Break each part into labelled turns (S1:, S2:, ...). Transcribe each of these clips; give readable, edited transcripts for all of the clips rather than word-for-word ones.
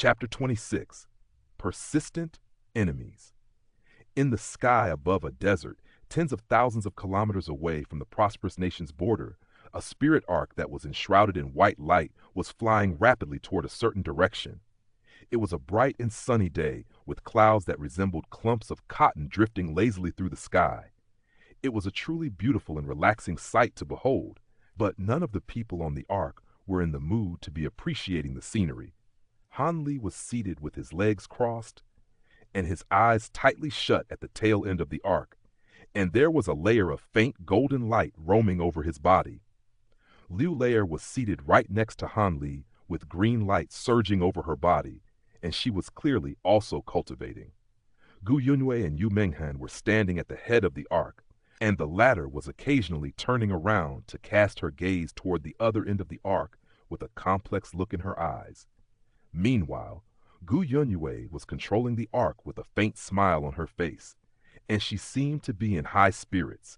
S1: Chapter 26. Persistent Enemies. In the sky above a desert, tens of thousands of kilometers away from the prosperous nation's border, a spirit ark that was enshrouded in white light was flying rapidly toward a certain direction. It was a bright and sunny day, with clouds that resembled clumps of cotton drifting lazily through the sky. It was a truly beautiful and relaxing sight to behold, but none of the people on the ark were in the mood to be appreciating the scenery. Han Li was seated with his legs crossed and his eyes tightly shut at the tail end of the ark, and there was a layer of faint golden light roaming over his body. Liu Lair was seated right next to Han Li, with green light surging over her body, and she was clearly also cultivating. Gu Yunwei and Yu Menghan were standing at the head of the ark, and the latter was occasionally turning around to cast her gaze toward the other end of the ark with a complex look in her eyes. Meanwhile, Gu Yunwei was controlling the ark with a faint smile on her face, and she seemed to be in high spirits.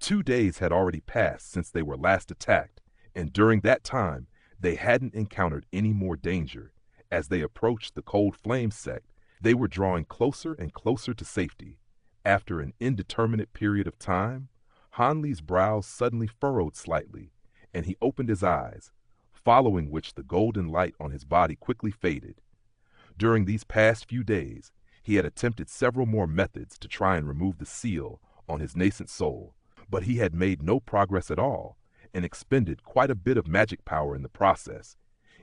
S1: 2 days had already passed since they were last attacked, and during that time they hadn't encountered any more danger. As they approached the Cold Flame sect, they were drawing closer and closer to safety. After an indeterminate period of time, Han Li's brows suddenly furrowed slightly, and he opened his eyes, following which the golden light on his body quickly faded. During these past few days, he had attempted several more methods to try and remove the seal on his nascent soul, but he had made no progress at all, and expended quite a bit of magic power in the process,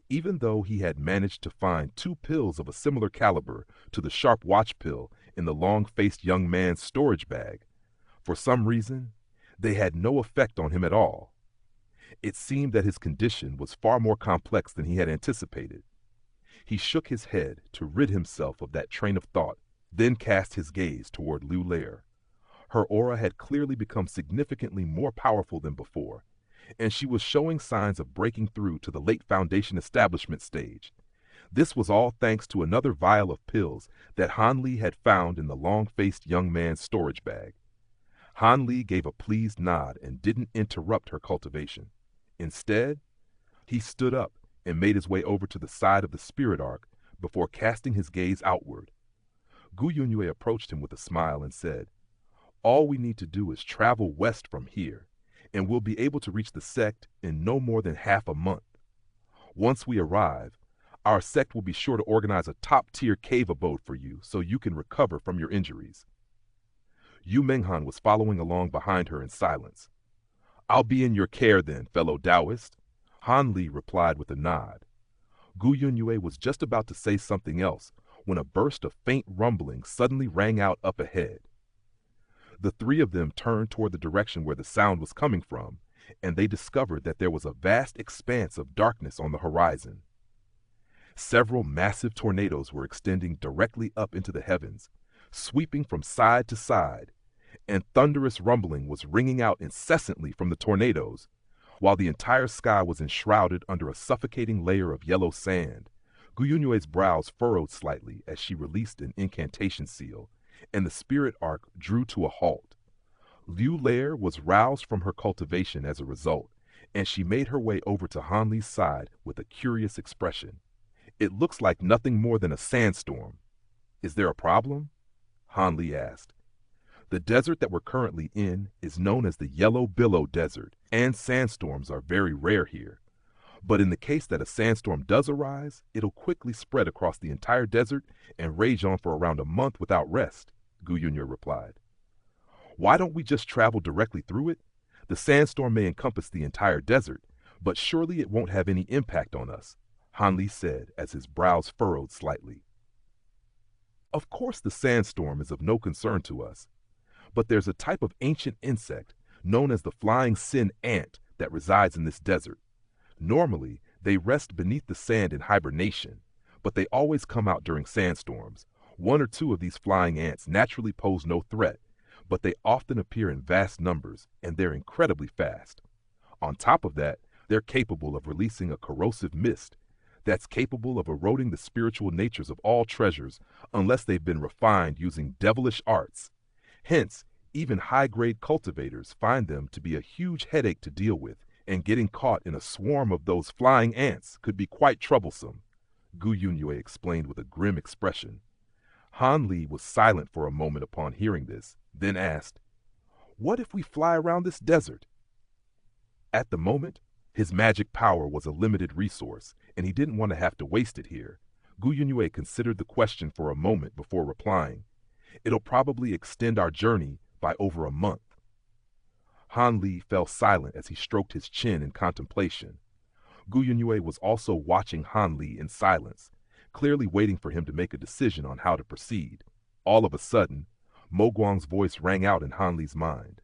S1: even though he had managed to find 2 pills of a similar caliber to the sharp watch pill in the long-faced young man's storage bag. For some reason, they had no effect on him at all. It seemed that his condition was far more complex than he had anticipated. He shook his head to rid himself of that train of thought, then cast his gaze toward Liu Lair. Her aura had clearly become significantly more powerful than before, and she was showing signs of breaking through to the late Foundation establishment stage. This was all thanks to another vial of pills that Han Li had found in the long-faced young man's storage bag. Han Li gave a pleased nod and didn't interrupt her cultivation. Instead, he stood up and made his way over to the side of the spirit ark before casting his gaze outward. Gu Yunwei approached him with a smile and said, "All we need to do is travel west from here, and we'll be able to reach the sect in no more than half a month. Once we arrive, our sect will be sure to organize a top-tier cave abode for you so you can recover from your injuries." Yu Menghan was following along behind her in silence. "I'll be in your care then, fellow Taoist," Han Li replied with a nod. Gu Yunwei was just about to say something else when a burst of faint rumbling suddenly rang out up ahead. The 3 of them turned toward the direction where the sound was coming from, and they discovered that there was a vast expanse of darkness on the horizon. Several massive tornadoes were extending directly up into the heavens, sweeping from side to side, and thunderous rumbling was ringing out incessantly from the tornadoes, while the entire sky was enshrouded under a suffocating layer of yellow sand. Gu Yunwei's brows furrowed slightly as she released an incantation seal, and the spirit ark drew to a halt. Liu Lair was roused from her cultivation as a result, and she made her way over to Han Li's side with a curious expression. "It looks like nothing more than a sandstorm. Is there a problem?" Han Li asked. "The desert that we're currently in is known as the Yellow Billow Desert, and sandstorms are very rare here. But in the case that a sandstorm does arise, it'll quickly spread across the entire desert and rage on for around a month without rest," Gu Yunwei replied. "Why don't we just travel directly through it? The sandstorm may encompass the entire desert, but surely it won't have any impact on us," Han Li said as his brows furrowed slightly. "Of course the sandstorm is of no concern to us, but there's a type of ancient insect known as the flying sin ant that resides in this desert. Normally, they rest beneath the sand in hibernation, but they always come out during sandstorms. 1 or 2 of these flying ants naturally pose no threat, but they often appear in vast numbers, and they're incredibly fast. On top of that, they're capable of releasing a corrosive mist that's capable of eroding the spiritual natures of all treasures unless they've been refined using devilish arts. Hence, even high-grade cultivators find them to be a huge headache to deal with, and getting caught in a swarm of those flying ants could be quite troublesome." Gu Yunyue explained with a grim expression. Han Li was silent for a moment upon hearing this, then asked, "What if we fly around this desert?" At the moment, his magic power was a limited resource, and he didn't want to have to waste it here. Gu Yunyue considered the question for a moment before replying, "It'll probably extend our journey by over a month." Han Li fell silent as he stroked his chin in contemplation. Gu Yunyue was also watching Han Li in silence, clearly waiting for him to make a decision on how to proceed. All of a sudden, Mo Guang's voice rang out in Han Li's mind.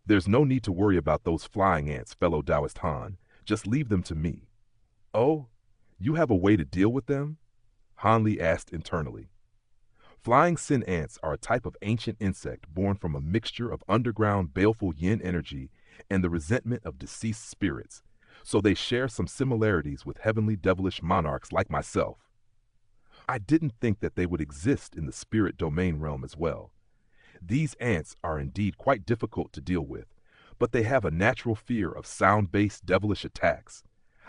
S1: "There's no need to worry about those flying ants, fellow Taoist Han. Just leave them to me." "Oh, you have a way to deal with them?" Han Li asked internally. Flying sin ants are a type of ancient insect born from a mixture of underground baleful yin energy and the resentment of deceased spirits, so they share some similarities with heavenly devilish monarchs like myself. I didn't think that they would exist in the spirit domain realm as well. These ants are indeed quite difficult to deal with, but they have a natural fear of sound-based devilish attacks.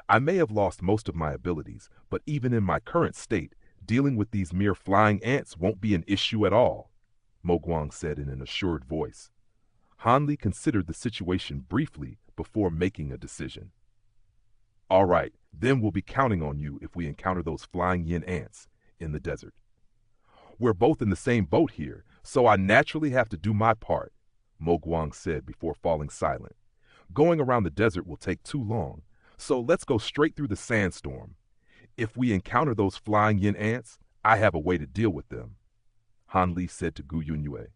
S1: I may have lost most of my abilities, but even in my current state, dealing with these mere flying ants won't be an issue at all," Mo Guang said in an assured voice. Han Li considered the situation briefly before making a decision. "All right, then we'll be counting on you if we encounter those flying yin ants in the desert. We're both in the same boat here, so I naturally have to do my part," Mo Guang said before falling silent. "Going around the desert will take too long, so let's go straight through the sandstorm. If we encounter those flying yin ants, I have a way to deal with them," Han Li said to Gu Yunyue.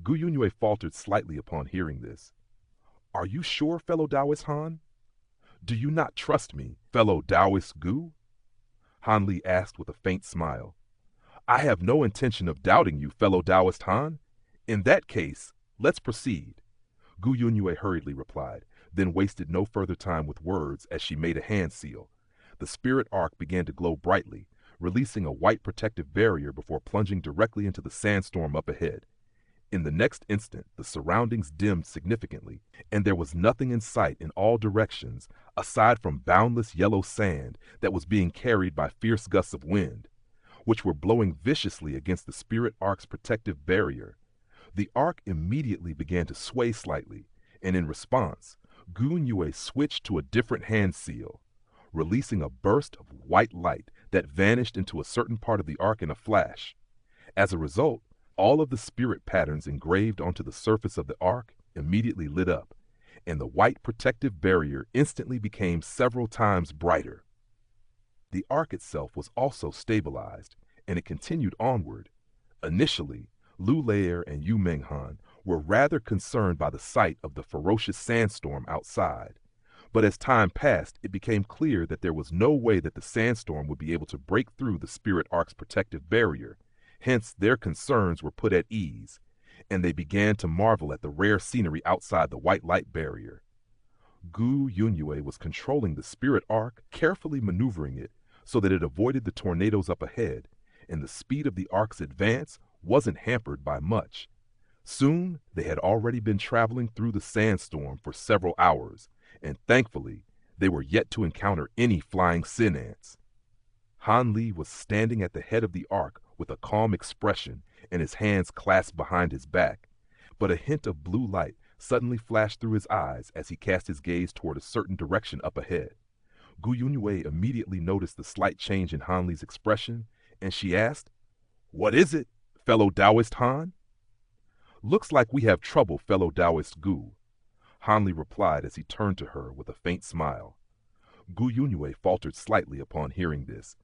S1: Gu Yunyue faltered slightly upon hearing this. "Are you sure, fellow Taoist Han? Do you not trust me, fellow Taoist Gu?" Han Li asked with a faint smile. "I have no intention of doubting you, fellow Taoist Han. In that case, let's proceed," Gu Yunyue hurriedly replied, then wasted no further time with words as she made a hand seal. The spirit arc began to glow brightly, releasing a white protective barrier before plunging directly into the sandstorm up ahead. In the next instant, the surroundings dimmed significantly, and there was nothing in sight in all directions aside from boundless yellow sand that was being carried by fierce gusts of wind, which were blowing viciously against the spirit arc's protective barrier. The arc immediately began to sway slightly, and in response, Gu Yunyue switched to a different hand seal, releasing a burst of white light that vanished into a certain part of the arc in a flash. As a result, all of the spirit patterns engraved onto the surface of the arc immediately lit up, and the white protective barrier instantly became several times brighter. The arc itself was also stabilized, and it continued onward. Initially, Lu Lair and Yu Menghan were rather concerned by the sight of the ferocious sandstorm outside. But as time passed, it became clear that there was no way that the sandstorm would be able to break through the spirit arc's protective barrier. Hence, their concerns were put at ease, and they began to marvel at the rare scenery outside the white light barrier. Gu Yunyue was controlling the spirit arc, carefully maneuvering it so that it avoided the tornadoes up ahead, and the speed of the arc's advance wasn't hampered by much. Soon, they had already been traveling through the sandstorm for several hours, and thankfully, they were yet to encounter any flying sin ants. Han Li was standing at the head of the arc with a calm expression and his hands clasped behind his back, but a hint of blue light suddenly flashed through his eyes as he cast his gaze toward a certain direction up ahead. Gu Yunyue immediately noticed the slight change in Han Li's expression, and she asked, "What is it, fellow Taoist Han?" "Looks like we have trouble, fellow Taoist Gu," Han Li replied as he turned to her with a faint smile. Gu Yunyue faltered slightly upon hearing this,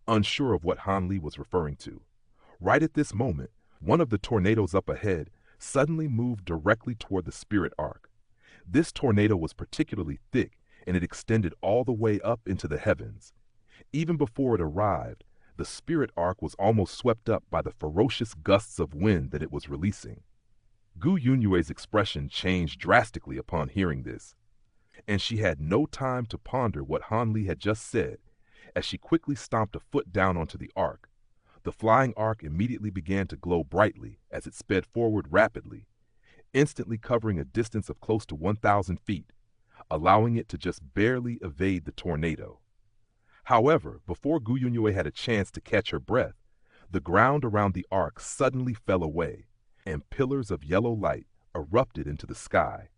S1: unsure of what Han Li was referring to. Right at this moment, one of the tornadoes up ahead suddenly moved directly toward the spirit arc. This tornado was particularly thick, and it extended all the way up into the heavens. Even before it arrived, the spirit arc was almost swept up by the ferocious gusts of wind that it was releasing. Gu Yunyue's expression changed drastically upon hearing this, and she had no time to ponder what Han Li had just said, as she quickly stomped a foot down onto the arc. The flying arc immediately began to glow brightly as it sped forward rapidly, instantly covering a distance of close to 1,000 feet, allowing it to just barely evade the tornado. However, before Gu Yunyue had a chance to catch her breath, the ground around the ark suddenly fell away, and pillars of yellow light erupted into the sky.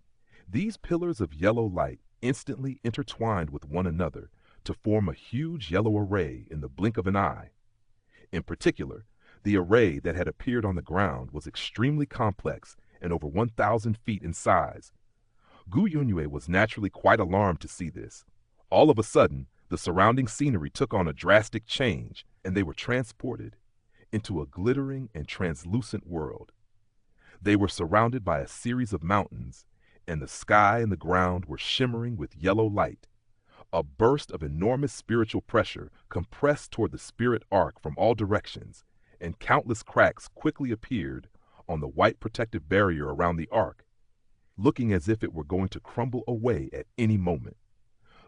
S1: These pillars of yellow light instantly intertwined with one another to form a huge yellow array in the blink of an eye. In particular, the array that had appeared on the ground was extremely complex and over 1,000 feet in size. Gu Yunyue was naturally quite alarmed to see this. All of a sudden, the surrounding scenery took on a drastic change, and they were transported into a glittering and translucent world. They were surrounded by a series of mountains, and the sky and the ground were shimmering with yellow light. A burst of enormous spiritual pressure compressed toward the spirit ark from all directions, and countless cracks quickly appeared on the white protective barrier around the ark, looking as if it were going to crumble away at any moment.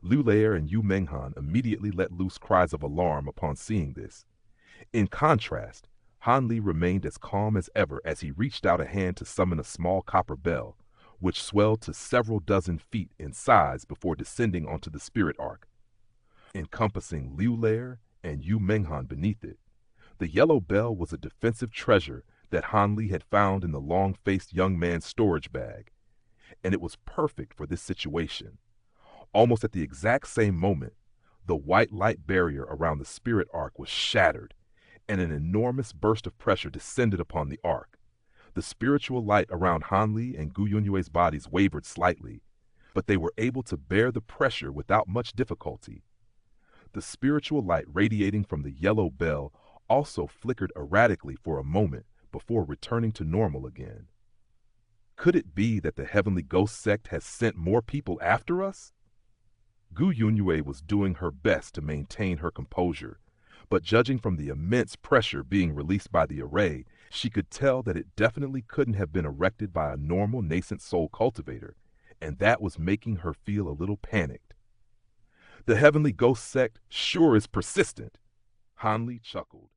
S1: Liu Lair and Yu Menghan immediately let loose cries of alarm upon seeing this. In contrast, Han Li remained as calm as ever as he reached out a hand to summon a small copper bell, which swelled to several dozen feet in size before descending onto the spirit ark, encompassing Liu Lair and Yu Menghan beneath it. The yellow bell was a defensive treasure that Han Li had found in the long-faced young man's storage bag, and it was perfect for this situation. Almost at the exact same moment, the white light barrier around the spirit ark was shattered, and an enormous burst of pressure descended upon the ark. The spiritual light around Han Li and Gu Yunyue's bodies wavered slightly, but they were able to bear the pressure without much difficulty. The spiritual light radiating from the yellow bell also flickered erratically for a moment before returning to normal again. Could it be that the Heavenly Ghost Sect has sent more people after us? Gu Yunyue was doing her best to maintain her composure, but judging from the immense pressure being released by the array, she could tell that it definitely couldn't have been erected by a normal nascent soul cultivator, and that was making her feel a little panicked. The Heavenly Ghost Sect sure is persistent, Han Li chuckled.